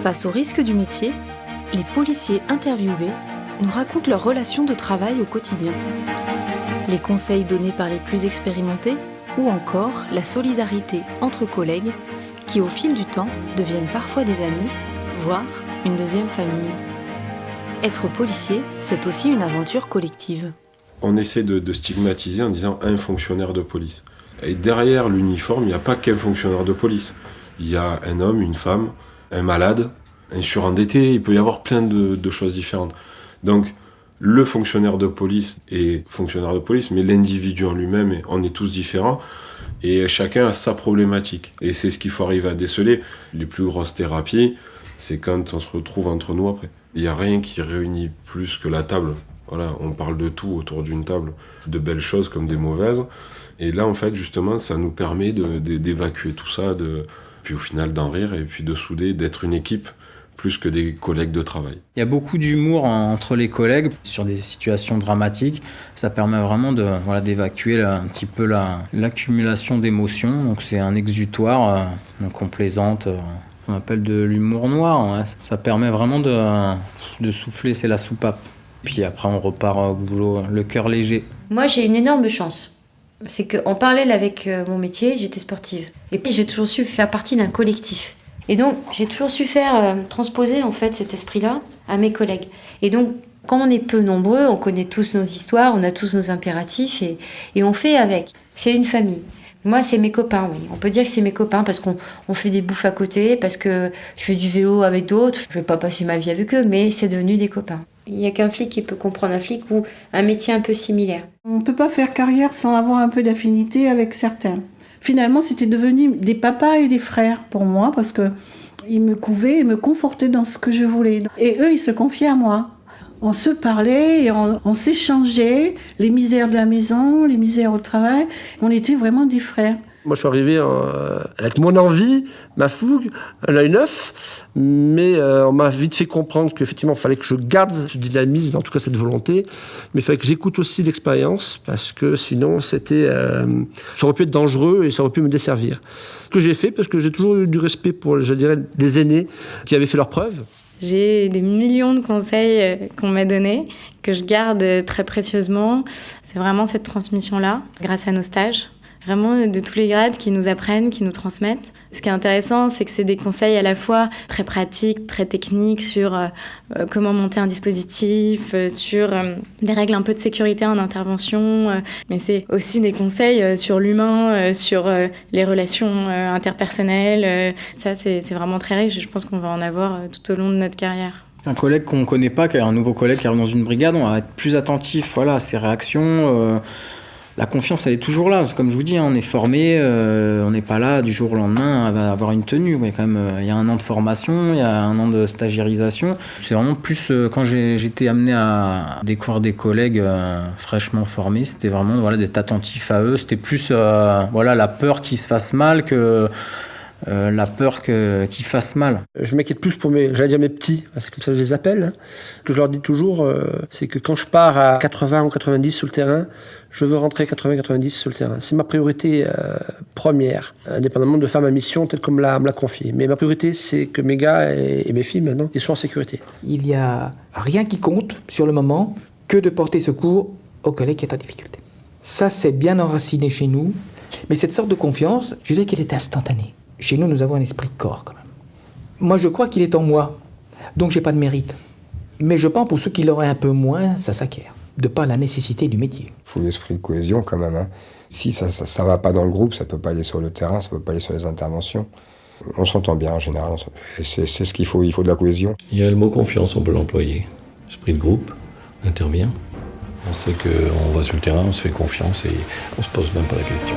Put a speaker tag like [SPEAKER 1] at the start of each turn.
[SPEAKER 1] Face aux risques du métier, les policiers interviewés nous racontent leurs relations de travail au quotidien. Les conseils donnés par les plus expérimentés ou encore la solidarité entre collègues qui, au fil du temps, deviennent parfois des amis, voire une deuxième famille. Être policier, c'est aussi une aventure collective.
[SPEAKER 2] On essaie de stigmatiser en disant un fonctionnaire de police. Et derrière l'uniforme, il n'y a pas qu'un fonctionnaire de police. Il y a un homme, une femme, un malade, un surendetté, il peut y avoir plein de choses différentes. Donc, le fonctionnaire de police est fonctionnaire de police, mais l'individu en lui-même, on est tous différents, et chacun a sa problématique. Et c'est ce qu'il faut arriver à déceler. Les plus grosses thérapies, c'est quand on se retrouve entre nous après. Il n'y a rien qui réunit plus que la table. Voilà, on parle de tout autour d'une table, de belles choses comme des mauvaises. Et là, en fait, justement, ça nous permet d'évacuer tout ça, puis au final d'en rire, et puis de souder, d'être une équipe, plus que des collègues de travail.
[SPEAKER 3] Il y a beaucoup d'humour entre les collègues sur des situations dramatiques. Ça permet vraiment d'évacuer un petit peu l'accumulation d'émotions. Donc c'est un exutoire, donc on plaisante, on appelle de l'humour noir. Hein. Ça permet vraiment de souffler, c'est la soupape. Puis après on repart au boulot, le cœur léger.
[SPEAKER 4] Moi j'ai une énorme chance. C'est qu'en parallèle avec mon métier, j'étais sportive. Et puis j'ai toujours su faire partie d'un collectif. Et donc, j'ai toujours su faire transposer en fait cet esprit-là à mes collègues. Et donc, quand on est peu nombreux, on connaît tous nos histoires, on a tous nos impératifs et on fait avec. C'est une famille. Moi, c'est mes copains, oui. On peut dire que c'est mes copains parce qu'on fait des bouffes à côté, parce que je fais du vélo avec d'autres. Je vais pas passer ma vie avec eux, mais c'est devenu des copains. Il n'y a qu'un flic qui peut comprendre un flic ou un métier un peu similaire.
[SPEAKER 5] On ne peut pas faire carrière sans avoir un peu d'affinité avec certains. Finalement, c'était devenu des papas et des frères pour moi parce qu'ils me couvaient et me confortaient dans ce que je voulais. Et eux, ils se confiaient à moi. On se parlait et on s'échangeait les misères de la maison, les misères au travail. On était vraiment des frères.
[SPEAKER 6] Moi, je suis arrivé avec mon envie, ma fougue, un œil neuf, mais on m'a vite fait comprendre qu'effectivement, il fallait que je garde ce dynamisme, en tout cas cette volonté, mais il fallait que j'écoute aussi l'expérience, parce que sinon, ça aurait pu être dangereux et ça aurait pu me desservir. Ce que j'ai fait, parce que j'ai toujours eu du respect pour, je dirais, les aînés qui avaient fait leurs preuves.
[SPEAKER 7] J'ai des millions de conseils qu'on m'a donnés, que je garde très précieusement. C'est vraiment cette transmission-là, grâce à nos stages. Vraiment de tous les grades qui nous apprennent, qui nous transmettent. Ce qui est intéressant, c'est que c'est des conseils à la fois très pratiques, très techniques sur comment monter un dispositif, sur des règles un peu de sécurité en intervention, mais c'est aussi des conseils sur l'humain, sur les relations interpersonnelles. Ça, c'est vraiment très riche et je pense qu'on va en avoir tout au long de notre carrière.
[SPEAKER 3] Un collègue qu'on ne connaît pas, qui est un nouveau collègue qui arrive dans une brigade, on va être plus attentif à ses réactions. La confiance, elle est toujours là. Comme je vous dis, on est formé, on n'est pas là du jour au lendemain à avoir une tenue. Il y a un an de formation, il y a un an de stagiarisation. C'est vraiment plus quand j'étais amené à découvrir des collègues fraîchement formés, c'était vraiment d'être attentif à eux. C'était plus la peur qu'ils se fassent mal que la peur qu'ils fassent mal.
[SPEAKER 6] Je m'inquiète plus pour mes petits, c'est comme ça que je les appelle. Ce que je leur dis toujours, c'est que quand je pars à 80 ou 90 sur le terrain, je veux rentrer 80-90 sur le terrain. C'est ma priorité première, indépendamment de faire ma mission telle qu'on me l'a confiée. Mais ma priorité, c'est que mes gars et mes filles, maintenant, ils soient en sécurité.
[SPEAKER 8] Il n'y a rien qui compte sur le moment que de porter secours au collègue qui est en difficulté. Ça, c'est bien enraciné chez nous. Mais cette sorte de confiance, je dirais qu'elle est instantanée. Chez nous, nous avons un esprit de corps, quand même. Moi, je crois qu'il est en moi, donc j'ai pas de mérite. Mais je pense pour ceux qui l'auraient un peu moins, ça s'acquiert, de par la nécessité du métier.
[SPEAKER 9] Il faut l'esprit de cohésion, quand même. Hein. Si ça va pas dans le groupe, ça peut pas aller sur le terrain, ça peut pas aller sur les interventions. On s'entend bien, en général. C'est ce qu'il faut. Il faut de la cohésion.
[SPEAKER 10] Il y a le mot confiance, on peut l'employer. Esprit de groupe, on intervient. On sait qu'on va sur le terrain, on se fait confiance et on se pose même pas la question.